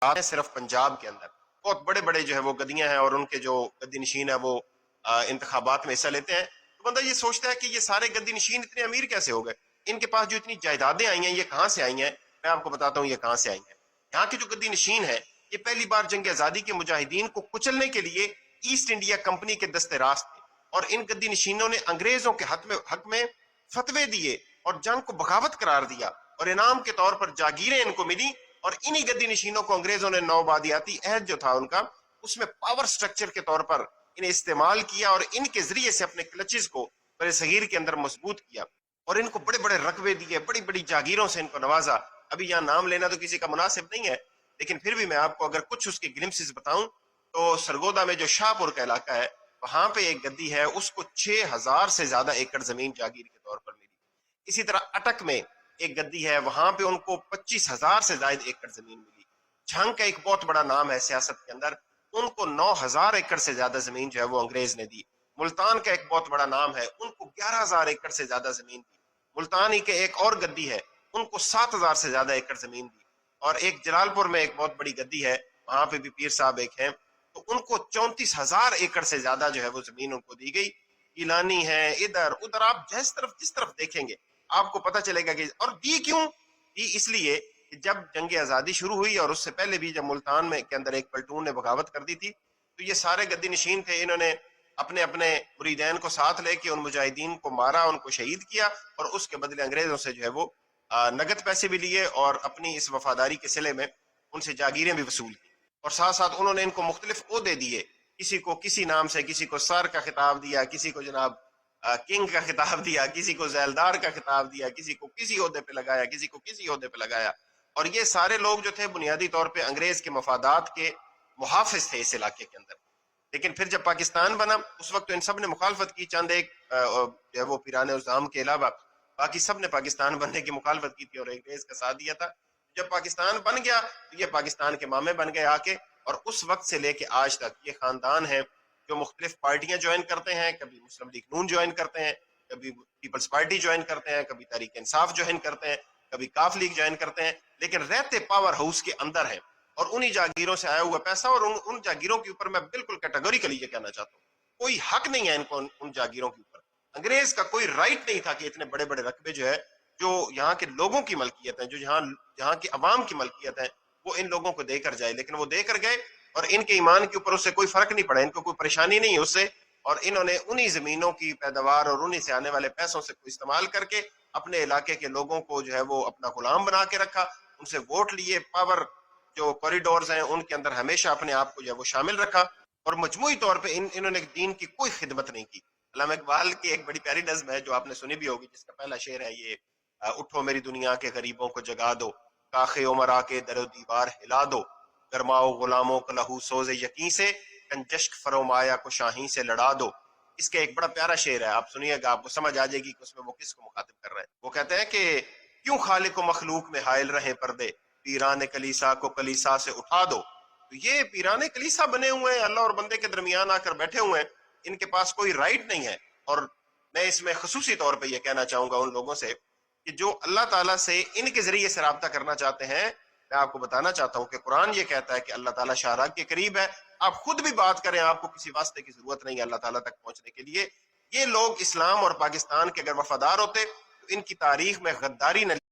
हैं सिर्फ पंजाब के अंदर बहुत बड़े बड़े जो है वो गद्दियां हैं और उनके जो गद्दी नशीन है वो इंतखाबात में हिस्सा लेते हैं। तो बंदा ये सोचता है कि ये सारे गद्दी नशीन इतने अमीर कैसे हो गए, इनके पास जो इतनी जायदादें आई हैं ये कहाँ से आई हैं। मैं आपको बताता हूँ ये कहाँ से आई हैं। यहाँ के जो गद्दी नशीन है ये पहली बार जंग आजादी के मुजाहिदीन को कुचलने के लिए ईस्ट इंडिया कंपनी के दस्ते रास्त थे और इन गद्दी नशीनों ने अंग्रेजों के हक में फतवे दिए और जंग को बगावत करार दिया और इनाम के तौर पर जागीरें इनको मिली और इन्हीं गद्दी नशीनों को अंग्रेजों ने नौबादियाती अहद जो था उनका उसमें पावर स्ट्रक्चर के तौर पर इन्हें इस्तेमाल किया और इनके जरिए से अपने क्लचेस को बड़े सगीर के अंदर मजबूत किया और इनको बड़े बड़े रकबे दिए, बड़ी बड़ी जागीरों से इनको नवाजा। अभी यहाँ नाम लेना तो किसी का मुनासिब नहीं है, लेकिन फिर भी मैं आपको अगर कुछ उसके ग्लिम्सेस बताऊं तो सरगोदा में जो शाहपुर का इलाका है वहां पे एक गद्दी है, उसको 6000 से ज्यादा एकड़ जमीन जागीर के तौर पर मिली। इसी तरह अटक में एक गद्दी है, वहां पे उनको 25,000 से ज्यादा एकड़ जमीन मिली। झंग का एक बहुत बड़ा नाम है सियासत के अंदर, उनको 9,000 एकड़ से ज्यादा जमीन जो है वो अंग्रेज ने दी। मुल्तान का एक बहुत बड़ा नाम है, उनको 11,000 एकड़ से ज्यादा जमीन दी। मुल्तानी के एक और गद्दी है, उनको 7,000 से ज्यादा एकड़ जमीन दी। और एक जलालपुर में एक बहुत बड़ी गद्दी है, वहां पे भी पीर साहब एक है, तो उनको 34,000 एकड़ से ज्यादा जो है वो जमीन उनको दी गई। गिलानी है, इधर उधर आप जिस तरफ देखेंगे आपको पता चलेगा कि, और दी क्यों दी, इसलिए कि जब जंग आजादी शुरू हुई और उससे पहले भी जब मुल्तान में के अंदर एक पलटून ने बगावत कर दी थी तो ये सारे गद्दी नशीन थे, इन्होंने अपने अपने मुरीदैन को साथ लेके उन मुजाहिदीन को मारा, उनको शहीद किया और उसके बदले अंग्रेजों से जो है वो नगद पैसे भी लिए और अपनी इस वफादारी के सिले में उनसे जागीरें भी वसूल की और साथ साथ उन्होंने इनको मुख्तलिफ ओहदे दिए, किसी को किसी नाम से, किसी को सर का खिताब दिया, किसी को जनाब किंग का खिताब दिया, किसी को जैलदार का खिताब दिया, किसी को किसी ओहदे पे लगाया, किसी को किसी ओहदे पे लगाया। और ये सारे लोग जो थे बुनियादी तौर पे अंग्रेज के मफादात के मुहाफिज थे इस इलाके के अंदर। लेकिन फिर जब पाकिस्तान बना उस वक्त तो इन सब ने मुखालफत की, चंद एक जो है वो पीराने उज़ाम के अलावा बाकी सब ने पाकिस्तान बनने की मुखालफत की थी और अंग्रेज का साथ दिया था। जब पाकिस्तान बन गया तो ये पाकिस्तान के मामे बन गए आके, और उस वक्त से लेके आज तक ये खानदान है जो मुख्तलिफ पार्टियां ज्वाइन करते हैं, कभी मुस्लिम लीग नून ज्वाइन करते हैं, कभी पीपल्स पार्टी ज्वाइन करते हैं, कभी तहरीक इंसाफ ज्वाइन करते हैं, कभी काफ लीग ज्वाइन करते हैं, लेकिन रहते पावर हाउस के अंदर है और उन्हीं जागीरों से आया हुआ पैसा। और उन जागीरों के ऊपर मैं बिल्कुल कैटेगोरिकली ये कहना चाहता हूँ, कोई हक नहीं है इनको उन जागीरों के ऊपर। अंग्रेज का कोई राइट नहीं था कि इतने बड़े बड़े रकबे जो है, जो यहाँ के लोगों की मलकियत है, जो यहाँ की अवाम की मलकियत है, वो इन लोगों को देकर जाए। लेकिन वो देकर गए और इनके ईमान के ऊपर उससे कोई फर्क नहीं पड़ा, इनको कोई परेशानी नहीं है उससे, और इन्होंने उन्हीं जमीनों की पैदावार और उन्हीं से आने वाले पैसों से इस्तेमाल करके अपने इलाके के लोगों को जो है वो अपना गुलाम बना के रखा, उनसे वोट लिए, पावर जो कॉरिडोर्स हैं उनके अंदर हमेशा अपने आप को जो है वो शामिल रखा और मजमूई तौर पे इन्होंने दीन की कोई खिदमत नहीं की। अल्लामा इकबाल की एक बड़ी प्यारी नज़्म है जो आपने सुनी भी होगी, जिसका पहला शेर है ये, उठो मेरी दुनिया के गरीबों को जगा दो, काखे उमर आके दरो दीवार हिला दो, गरमाओ गुलामों को लहू सोजे यकीन से, कंजश्क फरोमाया को शाही से लड़ा दो। इसका एक बड़ा प्यारा शेर है, आप सुनिएगा, आपको समझ आ जाएगी कि उसमें वो किसको मुखातिब कर रहे हैं। वो कहते हैं कि क्यों खालिक मखलूक में हायल रहे पर्दे, पीरान कलीसा को कलीसा से उठा दो। तो ये पीरान कलीसा बने हुए हैं, अल्लाह और बंदे के दरमियान आकर बैठे हुए हैं, इनके पास कोई राइट नहीं है। और मैं इसमें खसूसी तौर पर यह कहना चाहूंगा उन लोगों से कि जो अल्लाह ताला से इनके जरिए से राब्ता करना चाहते हैं, मैं आपको बताना चाहता हूं कि कुरान ये कहता है कि अल्लाह ताला शाहराग के करीब है। आप खुद भी बात करें, आपको किसी वास्ते की जरूरत नहीं है अल्लाह ताला तक पहुंचने के लिए। ये लोग इस्लाम और पाकिस्तान के अगर वफादार होते तो इनकी तारीख में गद्दारी न